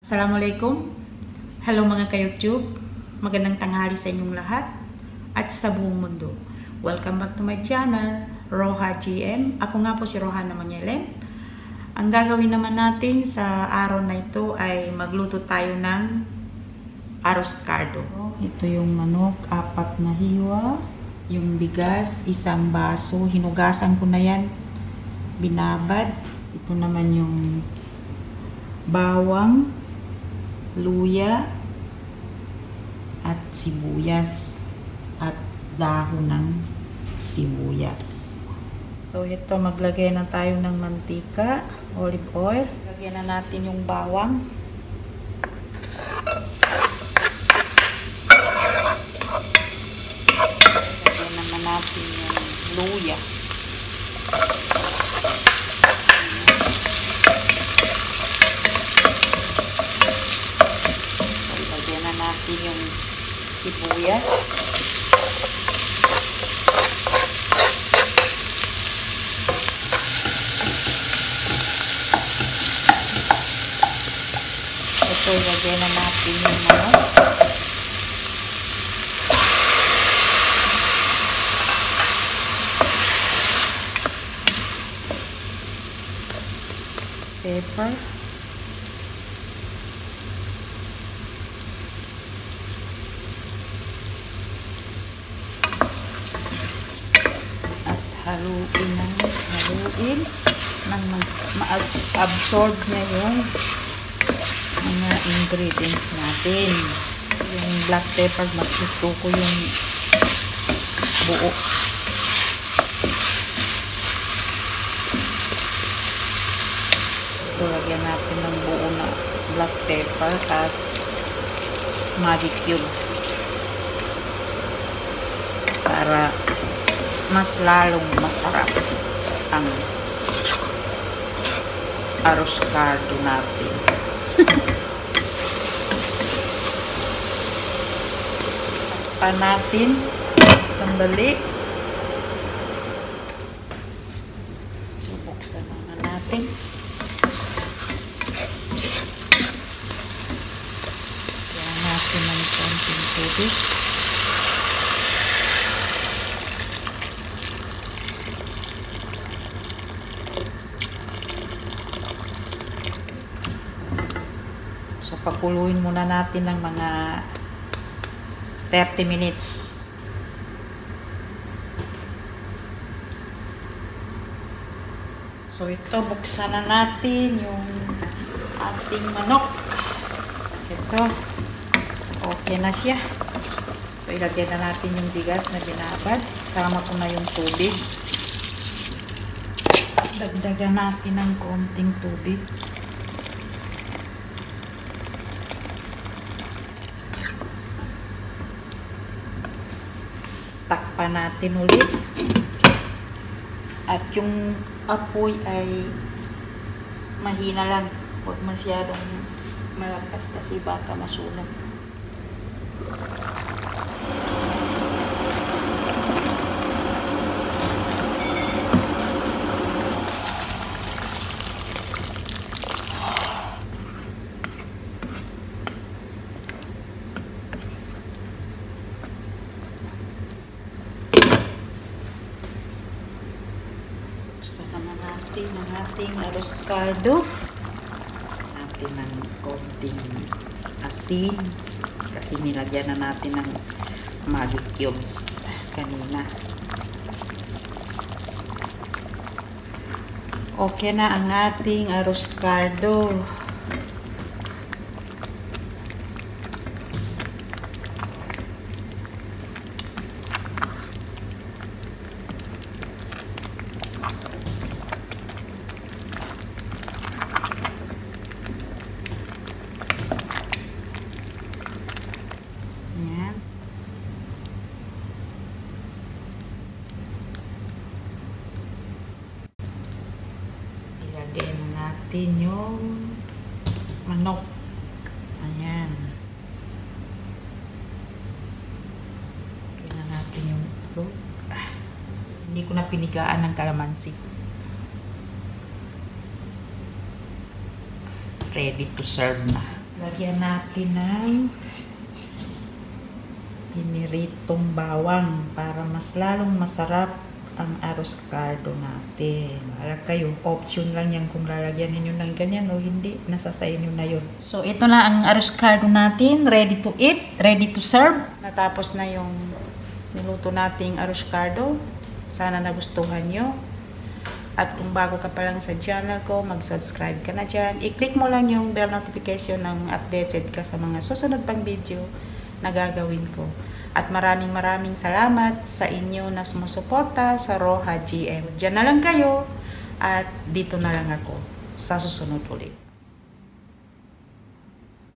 Assalamualaikum. Hello mga ka-YouTube. Magandang tanghali sa inyong lahat at sa buong mundo. Welcome back to my channel, Roha GM. Ako nga po si Roha Manyelen. Ang gagawin naman natin sa araw na ito ay magluto tayo ng arroz caldo. Ito yung manok, 4 na hiwa. Yung bigas, 1 baso. Hinugasan ko na yan. Binabad. Ito naman yung bawang, luya, at sibuyas, at dahon ng sibuyas. So ito, maglagay na tayo ng mantika, olive oil. Lagyan na natin yung bawang. Lagyan naman natin yung luya. Natin yung sibuyas. Ito, lagyan na natin yung manok. Pepper. Haluin nang ma-absorb niya yung mga ingredients natin. Yung black pepper, mas gusto ko yung buo. So, lagyan natin ng buo na black pepper at Maggi cubes para mas lalong masarap ang arroz caldo natin. Takpan natin sandali. So, buksan naman natin. Kaya natin ng konting tubig. So, pakuluin muna natin ng mga 30 minutes. So, ito, buksan na natin yung ating manok. Ito, okay na siya. So, ilagay na natin yung bigas na binabad. Sama ko na yung tubig. Dagdagan natin ng konting tubig. Takpan natin ulit. At yung apoy ay mahina lang. Huwag masyadong malakas kasi baka masunog. Natin ang ating arroz caldo. Natin ng konting asin kasi nilagyan na natin ng Maggi cubes kanina. Okay na ang ating arroz caldo. Ilagay na natin yung manok. Ayan. Ilagay na natin yung ito. Hindi ko na pinigaan ng kalamansi. Ready to serve na. Lagyan natin ng piniritong bawang para mas lalong masarap ang arroz caldo natin. Alam kayo, option lang yan kung lalagyan ninyo ng ganyan o hindi, nasa sa inyo na yun. So ito na ang arroz caldo natin, ready to eat, ready to serve. Natapos na yung niluto nating arroz caldo. Sana nagustuhan nyo. At kung bago ka pa lang sa channel ko, mag-subscribe ka na dyan. I-click mo lang yung bell notification ng updated ka sa mga susunod pang video na gagawin ko. At maraming salamat sa inyo na sumusuporta sa Roja GM. Diyan na lang kayo at dito na lang ako sa susunod ulit.